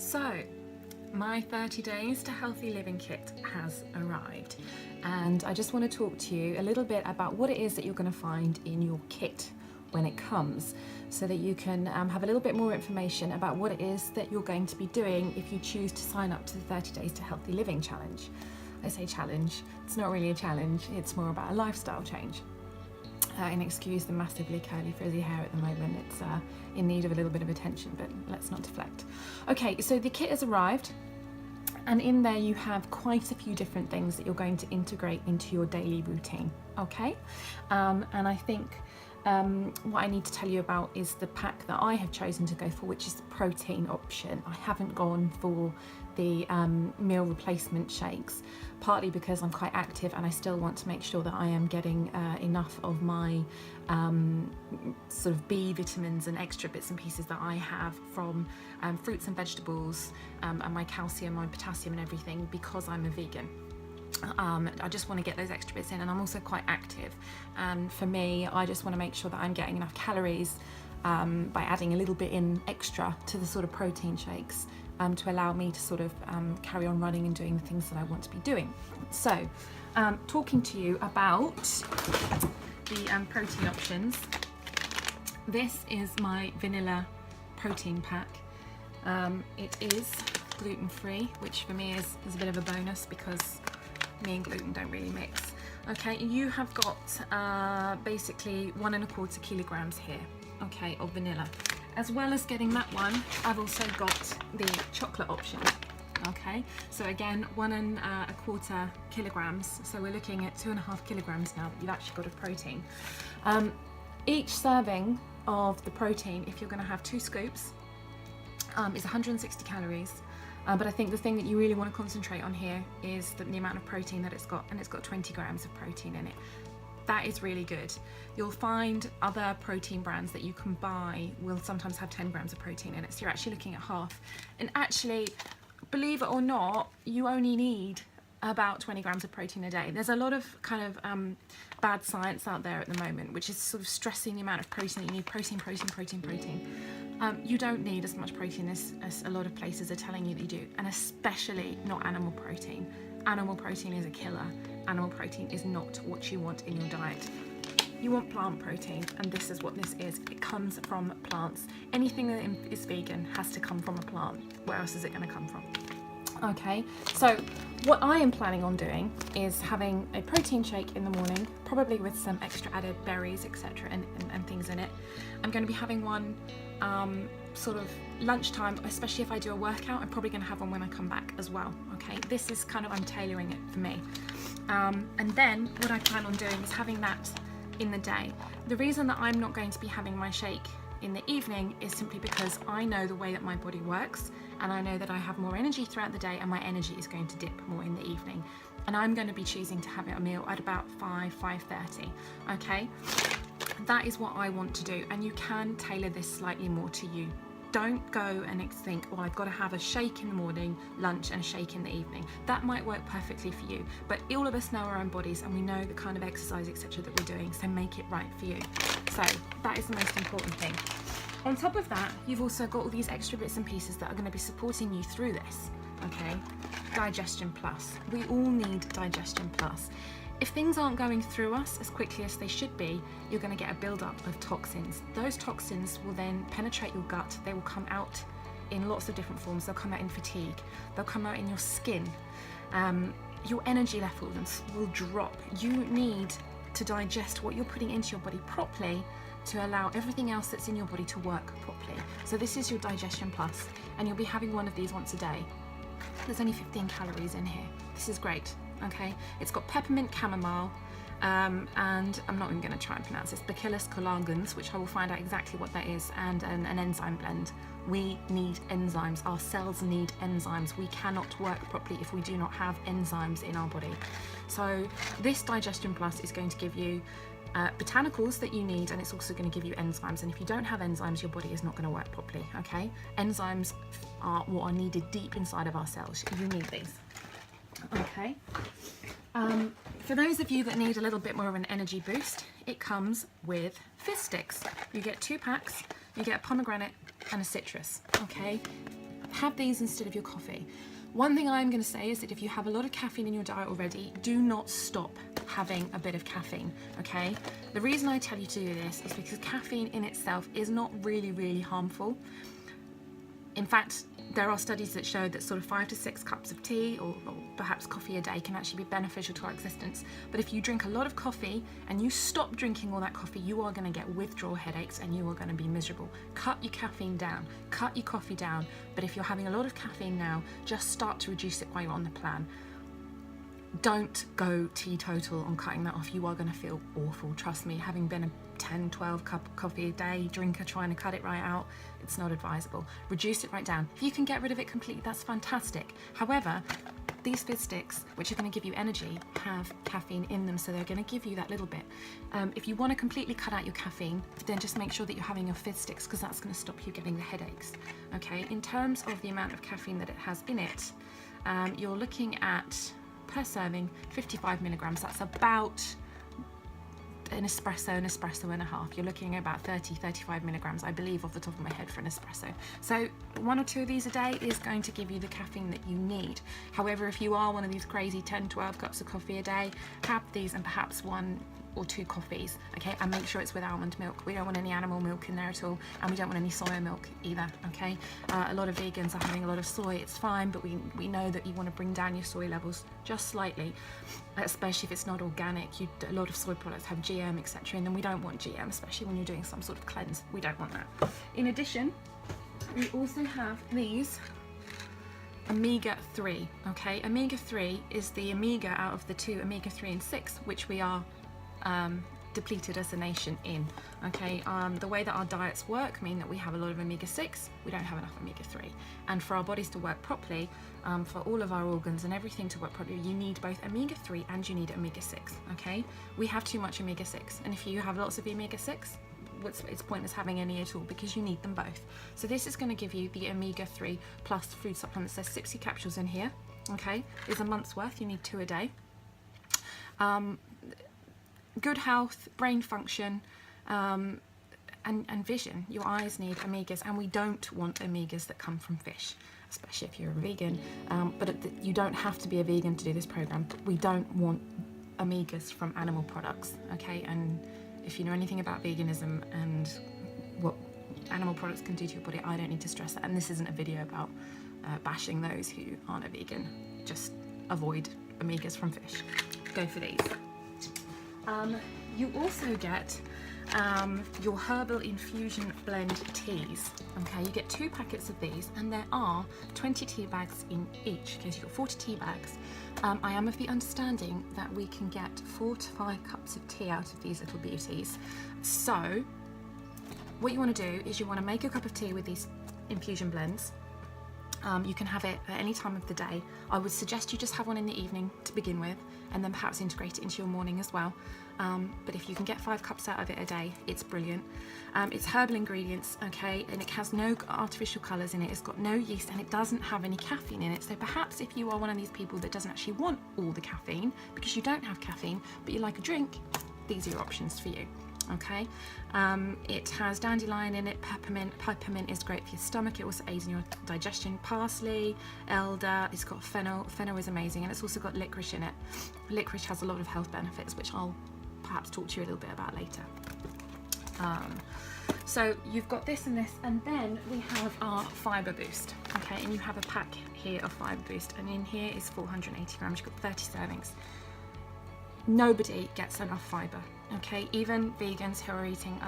So, my 30 days to healthy living kit has arrived, and I just want to talk to you a little bit about what it is that you're going to find in your kit when it comes, so that you can have a little bit more information about what it is that you're going to be doing if you choose to sign up to the 30 days to healthy living challenge. I say challenge, it's not really a challenge, it's more about a lifestyle change. And excuse the massively curly frizzy hair at the moment, it's in need of a little bit of attention, but let's not deflect. Okay, so the kit has arrived, and in there you have quite a few different things that you're going to integrate into your daily routine, okay? And I think what I need to tell you about is the pack that I have chosen to go for, which is the protein option. I haven't gone for the meal replacement shakes, partly because I'm quite active and I still want to make sure that I am getting enough of my sort of B vitamins and extra bits and pieces that I have from fruits and vegetables, and my calcium, my potassium and everything, because I'm a vegan. I just want to get those extra bits in, and I'm also quite active, and for me I just want to make sure that I'm getting enough calories by adding a little bit in extra to the sort of protein shakes to allow me to sort of carry on running and doing the things that I want to be doing. So talking to you about the protein options, this is my vanilla protein pack. It is gluten-free, which for me is a bit of a bonus because me and gluten don't really mix. Okay, you have got basically 1 1/4 kilograms here, okay, of vanilla. As well as getting that one, I've also got the chocolate option. Okay, so again, 1 1/4 kilograms. So we're looking at 2.5 kilograms now that you've actually got of protein. Each serving of the protein, if you're going to have 2 scoops, is 160 calories. But I think the thing that you really want to concentrate on here is the amount of protein that it's got, and it's got 20 grams of protein in it. That is really good. You'll find other protein brands that you can buy will sometimes have 10 grams of protein in it, so you're actually looking at half. And actually, believe it or not, you only need about 20 grams of protein a day. There's a lot of kind of bad science out there at the moment, which is sort of stressing the amount of protein that you need. Protein. You don't need as much protein as a lot of places are telling you that you do, and especially not animal protein. Animal protein is a killer. Animal protein is not what you want in your diet. You want plant protein, and this is what this is. It comes from plants. Anything that is vegan has to come from a plant. Where else is it going to come from? Okay, so what I am planning on doing is having a protein shake in the morning, probably with some extra added berries, etc., and things in it. I'm going to be having one sort of lunchtime, especially if I do a workout. I'm probably going to have one when I come back as well. Okay, this is kind of, I'm tailoring it for me. And then what I plan on doing is having that in the day. The reason that I'm not going to be having my shake in the evening is simply because I know the way that my body works, and I know that I have more energy throughout the day, and my energy is going to dip more in the evening, and I'm going to be choosing to have a meal at about 5:30. Okay, that is what I want to do, and you can tailor this slightly more to you. Don't go and think, oh, I've got to have a shake in the morning, lunch, and a shake in the evening. That might work perfectly for you, but all of us know our own bodies, and we know the kind of exercise, etc., that we're doing, so make it right for you. So that is the most important thing. On top of that, you've also got all these extra bits and pieces that are going to be supporting you through this, okay? Digestion Plus. We all need Digestion Plus. If things aren't going through us as quickly as they should be, you're going to get a build-up of toxins. Those toxins will then penetrate your gut. They will come out in lots of different forms. They'll come out in fatigue. They'll come out in your skin. Your energy levels will drop. You need to digest what you're putting into your body properly to allow everything else that's in your body to work properly. So this is your Digestion Plus, and you'll be having one of these once a day. There's only 15 calories in here. This is great. Okay, it's got peppermint chamomile, and I'm not even going to try and pronounce this, Bacillus collagens, which I will find out exactly what that is, and an enzyme blend. We need enzymes. Our cells need enzymes. We cannot work properly if we do not have enzymes in our body. So this Digestion Plus is going to give you botanicals that you need, and it's also going to give you enzymes, and if you don't have enzymes, your body is not going to work properly. Okay, enzymes are what are needed deep inside of our cells. You need these. Okay, for those of you that need a little bit more of an energy boost, it comes with fizz sticks. You get 2 packs, you get a pomegranate and a citrus. Okay, have these instead of your coffee. One thing I'm going to say is that if you have a lot of caffeine in your diet already, do not stop having a bit of caffeine, okay? The reason I tell you to do this is because caffeine in itself is not really harmful. In fact, there are studies that show that sort of 5 to 6 cups of tea or perhaps coffee a day can actually be beneficial to our existence. But if you drink a lot of coffee and you stop drinking all that coffee, you are going to get withdrawal headaches and you are going to be miserable. Cut your caffeine down, cut your coffee down. But if you're having a lot of caffeine now, just start to reduce it while you're on the plan. Don't go teetotal on cutting that off. You are going to feel awful. Trust me, having been a 10, 12 cup of coffee a day drinker trying to cut it right out, it's not advisable. Reduce it right down. If you can get rid of it completely, that's fantastic. However, these fizz sticks, which are going to give you energy, have caffeine in them, so they're going to give you that little bit. If you want to completely cut out your caffeine, then just make sure that you're having your fizz sticks, because that's going to stop you getting the headaches. Okay, in terms of the amount of caffeine that it has in it, you're looking at, per serving, 55 milligrams. That's about an espresso and a half. You're looking at about 30-35 milligrams, I believe, off the top of my head, for an espresso. So 1 or 2 of these a day is going to give you the caffeine that you need. However, if you are one of these crazy 10-12 cups of coffee a day, have these and perhaps 1 or 2 coffees, okay? And make sure it's with almond milk. We don't want any animal milk in there at all, and we don't want any soya milk either, okay? A lot of vegans are having a lot of soy. It's fine, but we know that you want to bring down your soy levels just slightly, especially if it's not organic. A lot of soy products have GM, etc., and then we don't want GM, especially when you're doing some sort of cleanse. We don't want that. In addition, we also have these omega-3, okay? Omega-3 is the omega out of the 2, omega-3 and 6, which we are depleted as a nation in, okay? The way that our diets work mean that we have a lot of omega-6, we don't have enough omega-3, and for our bodies to work properly, for all of our organs and everything to work properly, you need both omega-3 and you need omega-6, okay? We have too much omega-6, and if you have lots of omega-6, it's pointless having any at all, because you need them both. So this is going to give you the omega-3 plus food supplements. There's 60 capsules in here, okay? It's a month's worth. You need 2 a day. Good health, brain function, and vision. Your eyes need omegas, and we don't want omegas that come from fish, especially if you're a vegan. But you don't have to be a vegan to do this program. We don't want omegas from animal products, okay? And if you know anything about veganism and what animal products can do to your body, I don't need to stress that. And this isn't a video about bashing those who aren't a vegan. Just avoid omegas from fish. Go for these. You also get your herbal infusion blend teas. Okay, you get 2 packets of these, and there are 20 tea bags in each. Okay, so you've got 40 tea bags. I am of the understanding that we can get 4 to 5 cups of tea out of these little beauties. So what you want to do is you want to make a cup of tea with these infusion blends. You can have it at any time of the day. I would suggest you just have one in the evening to begin with, and then perhaps integrate it into your morning as well. But if you can get 5 cups out of it a day, it's brilliant. It's herbal ingredients, okay, and it has no artificial colours in it. It's got no yeast, and it doesn't have any caffeine in it. So perhaps if you are one of these people that doesn't actually want all the caffeine, because you don't have caffeine, but you like a drink, these are your options for you. Okay, it has dandelion in it, peppermint. Peppermint is great for your stomach. It also aids in your digestion. Parsley, elder. It's got fennel. Fennel is amazing, and it's also got licorice in it. Licorice has a lot of health benefits, which I'll perhaps talk to you a little bit about later. So you've got this and this, and then we have our fibre boost. Okay, and you have a pack here of fibre boost, and in here is 480 grams. You've got 30 servings. Nobody gets enough fibre. Okay, even vegans who are eating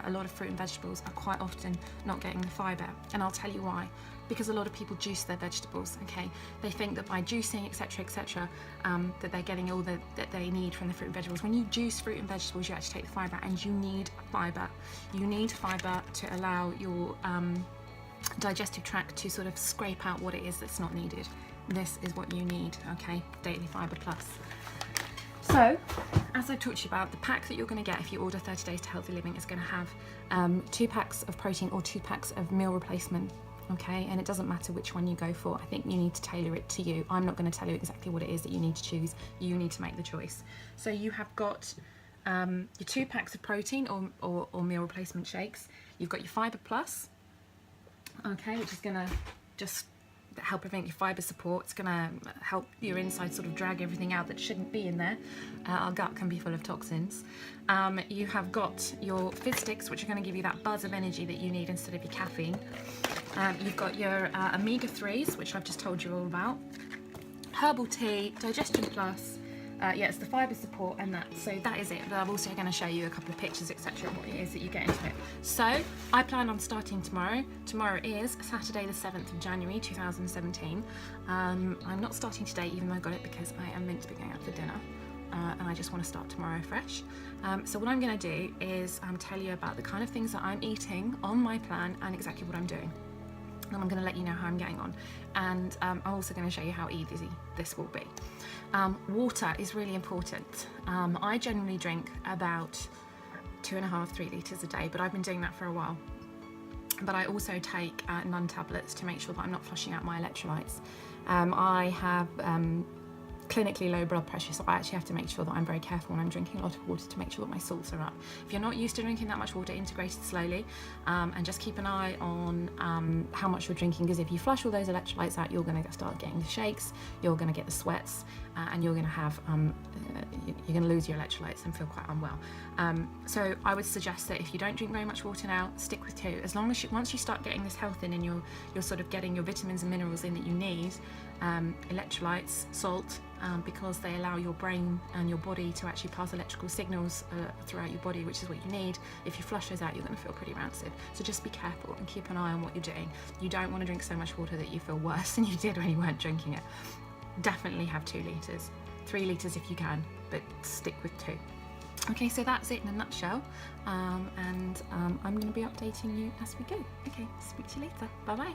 a lot of fruit and vegetables are quite often not getting the fibre, and I'll tell you why. Because a lot of people juice their vegetables. Okay, they think that by juicing, etc., that they're getting all that they need from the fruit and vegetables. When you juice fruit and vegetables, you actually take the fibre, and you need fibre. You need fibre to allow your digestive tract to sort of scrape out what it is that's not needed. This is what you need. Okay, Daily Fibre Plus. So, as I talked to you about, the pack that you're going to get if you order 30 Days to Healthy Living is going to have 2 packs of protein or 2 packs of meal replacement, okay? And it doesn't matter which one you go for. I think you need to tailor it to you. I'm not going to tell you exactly what it is that you need to choose. You need to make the choice. So you have got your 2 packs of protein or meal replacement shakes. You've got your Fibre Plus, okay, which is going to just help prevent your fibre support. It's going to help your inside sort of drag everything out that shouldn't be in there. Our gut can be full of toxins. You have got your fizz sticks, which are going to give you that buzz of energy that you need instead of your caffeine. You've got your omega-3s, which I've just told you all about. Herbal tea, Digestion Plus. Yeah, it's the fibre support and that. So that is it. But I'm also going to show you a couple of pictures, etc., of what it is that you get into it. So I plan on starting tomorrow. Tomorrow is Saturday the 7th of January 2017. I'm not starting today, even though I got it, because I am meant to be going out for dinner. And I just want to start tomorrow fresh. So what I'm going to do is tell you about the kind of things that I'm eating on my plan and exactly what I'm doing. And I'm going to let you know how I'm getting on. And I'm also going to show you how easy this will be. Water is really important. I generally drink about 2.5–3 litres a day, but I've been doing that for a while. But I also take NUN tablets to make sure that I'm not flushing out my electrolytes. I have clinically low blood pressure, so I actually have to make sure that I'm very careful when I'm drinking a lot of water to make sure that my salts are up. If you're not used to drinking that much water, integrate it slowly, and just keep an eye on how much you're drinking, because if you flush all those electrolytes out, you're going to start getting the shakes, you're going to get the sweats, and you're going to have you're going to lose your electrolytes and feel quite unwell. So I would suggest that if you don't drink very much water now, stick with 2. As long as once you start getting this health in and you're sort of getting your vitamins and minerals in that you need, electrolytes, salt, because they allow your brain and your body to actually pass electrical signals throughout your body, which is what you need. If you flush those out, you're going to feel pretty rancid. So just be careful and keep an eye on what you're doing. You don't want to drink so much water that you feel worse than you did when you weren't drinking it. Definitely have 2 litres, 3 litres if you can, but stick with 2. Okay, so that's it in a nutshell, and I'm going to be updating you as we go. Okay, speak to you later. Bye bye.